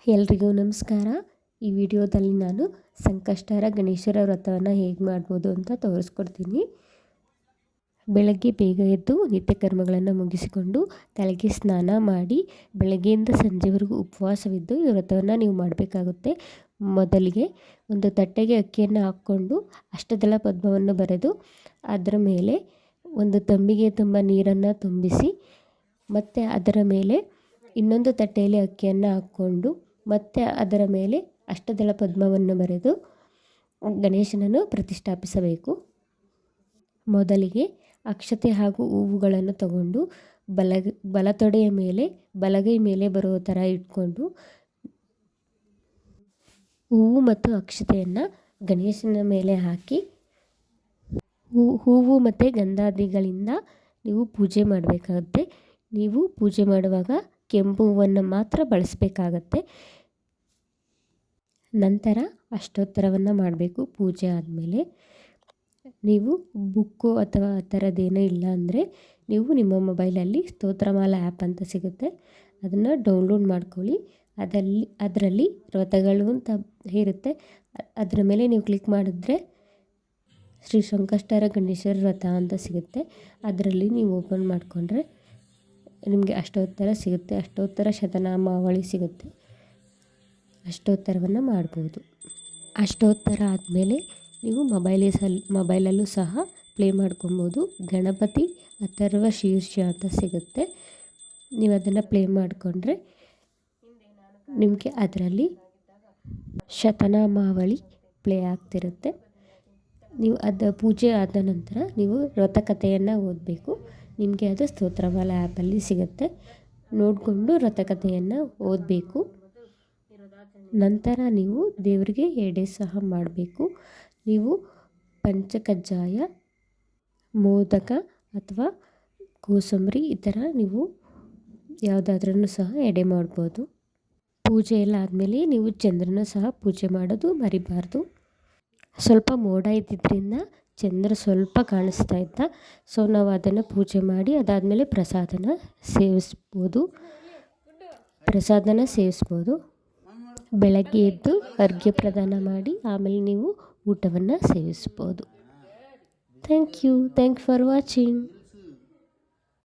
ಎಲ್ರಿಗೂ ನಮಸ್ಕಾರ. ಈ ವಿಡಿಯೋದಲ್ಲಿ ನಾನು ಸಂಕಷ್ಟಹರ ಗಣೇಶರ ವ್ರತವನ್ನು ಹೇಗೆ ಮಾಡ್ಬೋದು ಅಂತ ತೋರಿಸ್ಕೊಡ್ತೀನಿ. ಬೆಳಗ್ಗೆ ಬೇಗ ಎದ್ದು ನಿತ್ಯ ಕರ್ಮಗಳನ್ನು ಮುಗಿಸಿಕೊಂಡು ತಲೆಗೆ ಸ್ನಾನ ಮಾಡಿ ಬೆಳಗ್ಗೆಯಿಂದ ಸಂಜೆವರೆಗೂ ಉಪವಾಸವಿದ್ದು ಈ ವ್ರತವನ್ನು ನೀವು ಮಾಡಬೇಕಾಗುತ್ತೆ. ಮೊದಲಿಗೆ ಒಂದು ತಟ್ಟೆಗೆ ಅಕ್ಕಿಯನ್ನು ಹಾಕ್ಕೊಂಡು ಅಷ್ಟದಳ ಪದ್ಮವನ್ನು ಬರೆದು ಅದರ ಮೇಲೆ ಒಂದು ತಂಬಿಗೆ ತುಂಬ ನೀರನ್ನು ತುಂಬಿಸಿ ಮತ್ತು ಅದರ ಮೇಲೆ ಇನ್ನೊಂದು ತಟ್ಟೆಯಲ್ಲಿ ಅಕ್ಕಿಯನ್ನು ಹಾಕ್ಕೊಂಡು ಮತ್ತು ಅದರ ಮೇಲೆ ಅಷ್ಟದಳ ಪದ್ಮವನ್ನು ಬರೆದು ಗಣೇಶನನ್ನು ಪ್ರತಿಷ್ಠಾಪಿಸಬೇಕು. ಮೊದಲಿಗೆ ಅಕ್ಷತೆ ಹಾಗೂ ಹೂವುಗಳನ್ನು ತಗೊಂಡು ಬಲತೊಡೆಯ ಮೇಲೆ ಬಲಗೈ ಮೇಲೆ ಬರುವ ಥರ ಇಟ್ಕೊಂಡು ಹೂವು ಮತ್ತು ಅಕ್ಷತೆಯನ್ನು ಗಣೇಶನ ಮೇಲೆ ಹಾಕಿ ಹೂವು ಮತ್ತು ಗಂಧಾದಿಗಳಿಂದ ನೀವು ಪೂಜೆ ಮಾಡಬೇಕಾಗುತ್ತೆ. ನೀವು ಪೂಜೆ ಮಾಡುವಾಗ ಕೆಂಪು ಹೂವನ್ನು ಮಾತ್ರ ಬಳಸಬೇಕಾಗತ್ತೆ. ನಂತರ ಅಷ್ಟೋತ್ತರವನ್ನು ಮಾಡಬೇಕು. ಪೂಜೆ ಆದಮೇಲೆ ನೀವು ಬುಕ್ಕು ಅಥವಾ ಆ ಥರದ್ದೇನೂ ಇಲ್ಲ ಅಂದರೆ ನೀವು ನಿಮ್ಮ ಮೊಬೈಲಲ್ಲಿ ಸ್ತೋತ್ರಮಾಲಾ ಆ್ಯಪ್ ಅಂತ ಸಿಗುತ್ತೆ, ಅದನ್ನು ಡೌನ್ಲೋಡ್ ಮಾಡ್ಕೊಳ್ಳಿ. ಅದರಲ್ಲಿ ವ್ರತಗಳು ಅಂತ ಇರುತ್ತೆ, ಅದರ ಮೇಲೆ ನೀವು ಕ್ಲಿಕ್ ಮಾಡಿದ್ರೆ ಶ್ರೀ ಸಂಕಷ್ಟಹರ ಗಣೇಶರ ವ್ರತ ಅಂತ ಸಿಗುತ್ತೆ. ಅದರಲ್ಲಿ ನೀವು ಓಪನ್ ಮಾಡಿಕೊಂಡ್ರೆ ನಿಮಗೆ ಅಷ್ಟೋತ್ತರ ಸಿಗುತ್ತೆ, ಅಷ್ಟೋತ್ತರ ಶತನಾಮಾವಳಿ ಸಿಗುತ್ತೆ. ಅಷ್ಟೋತ್ತರವನ್ನು ಮಾಡ್ಬೋದು. ಅಷ್ಟೋತ್ತರ ಆದಮೇಲೆ ನೀವು ಮೊಬೈಲಲ್ಲೂ ಸಹ ಪ್ಲೇ ಮಾಡ್ಕೊಬೋದು. ಗಣಪತಿ ಅಥರ್ವ ಶೀರ್ಷ ಅಂತ ಸಿಗುತ್ತೆ, ನೀವು ಅದನ್ನು ಪ್ಲೇ ಮಾಡಿಕೊಂಡ್ರೆ ನಿಮಗೆ ಅದರಲ್ಲಿ ಶತನಾಮಾವಳಿ ಪ್ಲೇ ಆಗ್ತಿರುತ್ತೆ. ನೀವು ಪೂಜೆ ಆದ ನಂತರ ನೀವು ವ್ರತಕಥೆಯನ್ನು ಓದಬೇಕು. ನಿಮಗೆ ಅದು ಸ್ತೋತ್ರಮಾಲಾ ಆ್ಯಪಲ್ಲಿ ಸಿಗುತ್ತೆ, ನೋಡಿಕೊಂಡು ವ್ರತಕಥೆಯನ್ನು ಓದಬೇಕು. ನಂತರ ನೀವು ದೇವರಿಗೆ ಎಡೆ ಸಹ ಮಾಡಬೇಕು. ನೀವು ಪಂಚಕಜ್ಜಾಯ, ಮೋದಕ ಅಥವಾ ಕೋಸಂಬರಿ ಈ ಥರ ನೀವು ಯಾವುದಾದ್ರೂ ಸಹ ಎಡೆ ಮಾಡ್ಬೋದು. ಪೂಜೆ ಎಲ್ಲ ಆದಮೇಲೆ ನೀವು ಚಂದ್ರನ ಸಹ ಪೂಜೆ ಮಾಡೋದು ಮರಿಬಾರ್ದು. ಸ್ವಲ್ಪ ಮೋಡ ಇದ್ದಿದ್ದರಿಂದ ಚಂದ್ರ ಸ್ವಲ್ಪ ಕಾಣಿಸ್ತಾ ಇದ್ದ, ಸೊ ನಾವು ಅದನ್ನು ಪೂಜೆ ಮಾಡಿ ಅದಾದಮೇಲೆ ಪ್ರಸಾದನ ಸೇವಿಸ್ಬೋದು. ಬೆಳಗ್ಗೆ ಎದ್ದು ಅರ್ಘ್ಯ ಪ್ರದಾನ ಮಾಡಿ ಆಮೇಲೆ ನೀವು ಊಟವನ್ನು ಸೇವಿಸ್ಬೋದು. Thank you for watching.